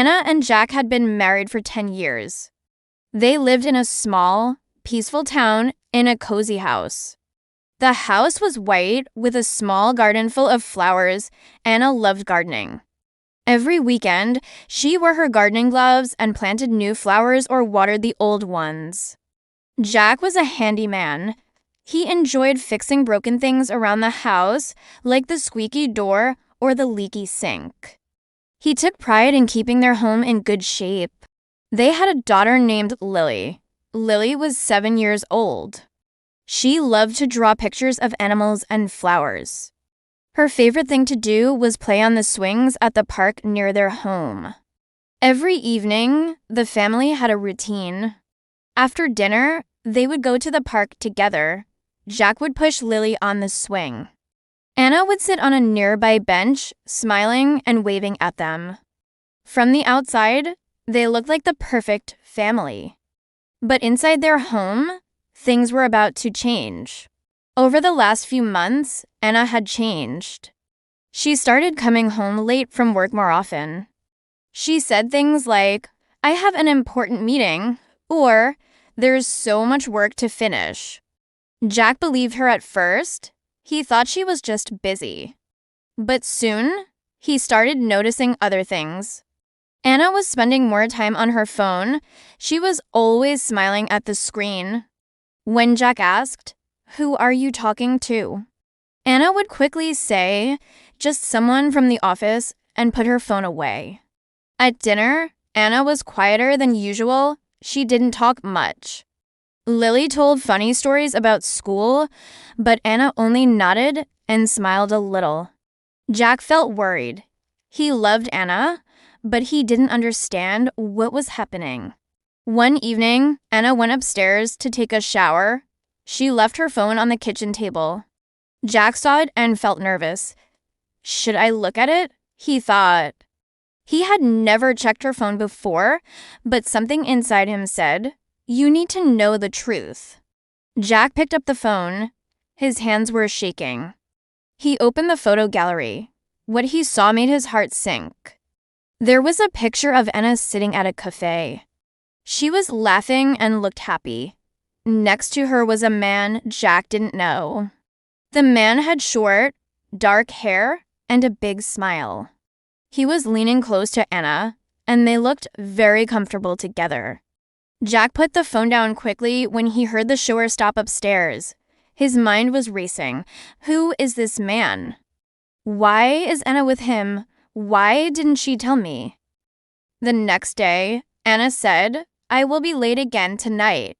Anna and Jack had been married for 10 years. They lived in a small, peaceful town in a cozy house. The house was white with a small garden full of flowers. Anna loved gardening. Every weekend, she wore her gardening gloves and planted new flowers or watered the old ones. Jack was a handyman. He enjoyed fixing broken things around the house, like the squeaky door or the leaky sink. He took pride in keeping their home in good shape. They had a daughter named Lily. Lily was 7 years old. She loved to draw pictures of animals and flowers. Her favorite thing to do was play on the swings at the park near their home. Every evening, the family had a routine. After dinner, they would go to the park together. Jack would push Lily on the swing. Anna would sit on a nearby bench, smiling and waving at them. From the outside, they looked like the perfect family. But inside their home, things were about to change. Over the last few months, Anna had changed. She started coming home late from work more often. She said things like, "I have an important meeting," or "There's so much work to finish." Jack believed her at first. He thought she was just busy. But soon, he started noticing other things. Anna was spending more time on her phone. She was always smiling at the screen. When Jack asked, "Who are you talking to?" Anna would quickly say, "Just someone from the office," and put her phone away. At dinner, Anna was quieter than usual. She didn't talk much. Lily told funny stories about school, but Anna only nodded and smiled a little. Jack felt worried. He loved Anna, but he didn't understand what was happening. One evening, Anna went upstairs to take a shower. She left her phone on the kitchen table. Jack saw it and felt nervous. "Should I look at it?" he thought. He had never checked her phone before, but something inside him said, "You need to know the truth." Jack picked up the phone. His hands were shaking. He opened the photo gallery. What he saw made his heart sink. There was a picture of Anna sitting at a cafe. She was laughing and looked happy. Next to her was a man Jack didn't know. The man had short, dark hair and a big smile. He was leaning close to Anna, and they looked very comfortable together. Jack put the phone down quickly when he heard the shower stop upstairs. His mind was racing. Who is this man? Why is Anna with him? Why didn't she tell me? The next day, Anna said, "I will be late again tonight."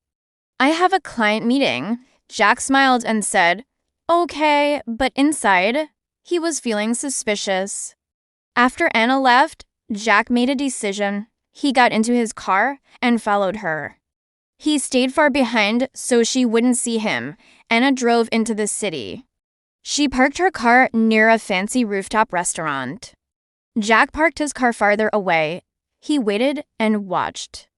"I have a client meeting." Jack smiled and said, "Okay," but inside, he was feeling suspicious. After Anna left, Jack made a decision. He got into his car and followed her. He stayed far behind so she wouldn't see him. Anna drove into the city. She parked her car near a fancy rooftop restaurant. Jack parked his car farther away. He waited and watched.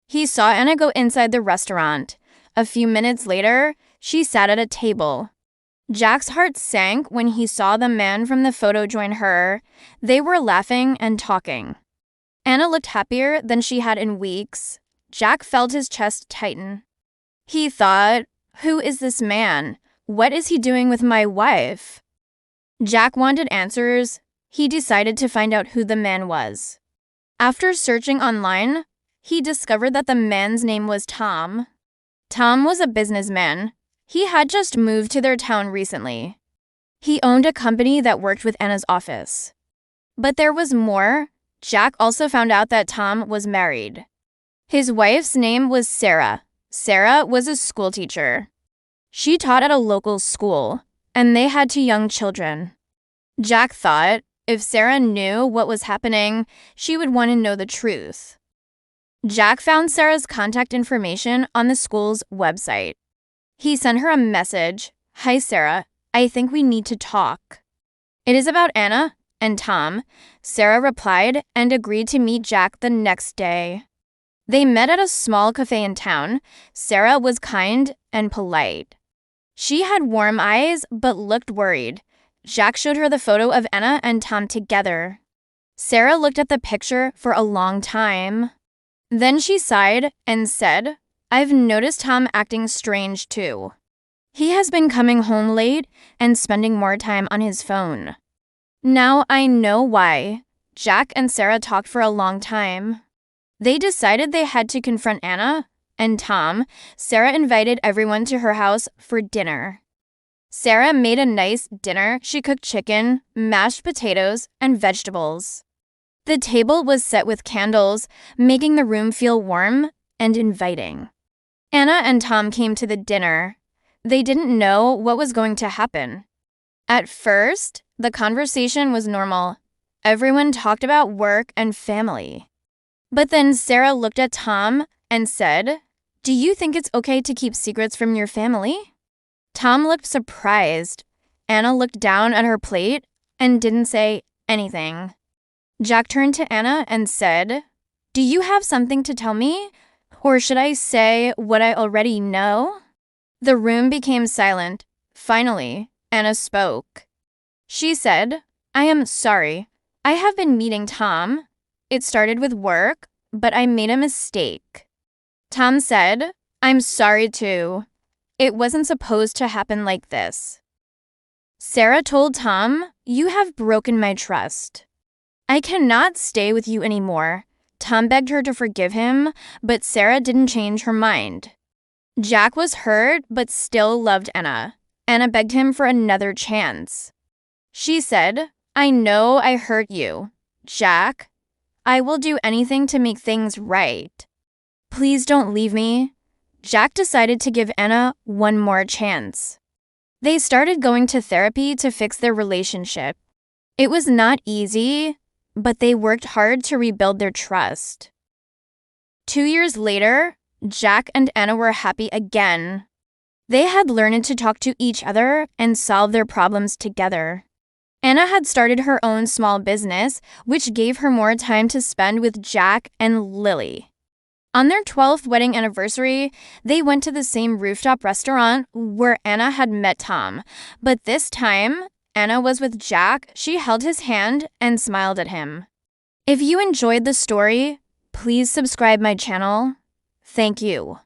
He saw Anna go inside the restaurant. A few minutes later, she sat at a table. Jack's heart sank when he saw the man from the photo join her. They were laughing and talking. Anna looked happier than she had in weeks. Jack felt his chest tighten. He thought, "Who is this man? What is he doing with my wife?" Jack wanted answers. He decided to find out who the man was. After searching online, he discovered that the man's name was Tom. Tom was a businessman. He had just moved to their town recently. He owned a company that worked with Anna's office. But there was more. Jack also found out that Tom was married. His wife's name was Sarah. Sarah was a school teacher. She taught at a local school, and they had 2 young children. Jack thought if Sarah knew what was happening, she would want to know the truth. Jack found Sarah's contact information on the school's website. He sent her a message. "Hi, Sarah. I think we need to talk." "It is about Anna and Tom." Sarah replied and agreed to meet Jack the next day. They met at a small cafe in town. Sarah was kind and polite. She had warm eyes but looked worried. Jack showed her the photo of Anna and Tom together. Sarah looked at the picture for a long time. Then she sighed and said, "I've noticed Tom acting strange too. He has been coming home late and spending more time on his phone. Now I know why." Jack and Sarah talked for a long time. They decided they had to confront Anna and Tom. Sarah invited everyone to her house for dinner. Sarah made a nice dinner. She cooked chicken, mashed potatoes, and vegetables. The table was set with candles, making the room feel warm and inviting. Anna and Tom came to the dinner. They didn't know what was going to happen. At first, the conversation was normal. Everyone talked about work and family. But then Sarah looked at Tom and said, "Do you think it's okay to keep secrets from your family?" Tom looked surprised. Anna looked down at her plate and didn't say anything. Jack turned to Anna and said, "Do you have something to tell me? Or should I say what I already know?" The room became silent. Finally, Anna spoke. She said, "I am sorry. I have been meeting Tom. It started with work, but I made a mistake." Tom said, "I'm sorry too. It wasn't supposed to happen like this." Sarah told Tom, "You have broken my trust. I cannot stay with you anymore." Tom begged her to forgive him, but Sarah didn't change her mind. Jack was hurt, but still loved Anna. Anna begged him for another chance. She said, "I know I hurt you, Jack. I will do anything to make things right. Please don't leave me." Jack decided to give Anna one more chance. They started going to therapy to fix their relationship. It was not easy, but they worked hard to rebuild their trust. 2 years later, Jack and Anna were happy again. They had learned to talk to each other and solve their problems together. Anna had started her own small business, which gave her more time to spend with Jack and Lily. On their 12th wedding anniversary, they went to the same rooftop restaurant where Anna had met Tom. But this time, Anna was with Jack. She held his hand and smiled at him. If you enjoyed the story, please subscribe my channel. Thank you.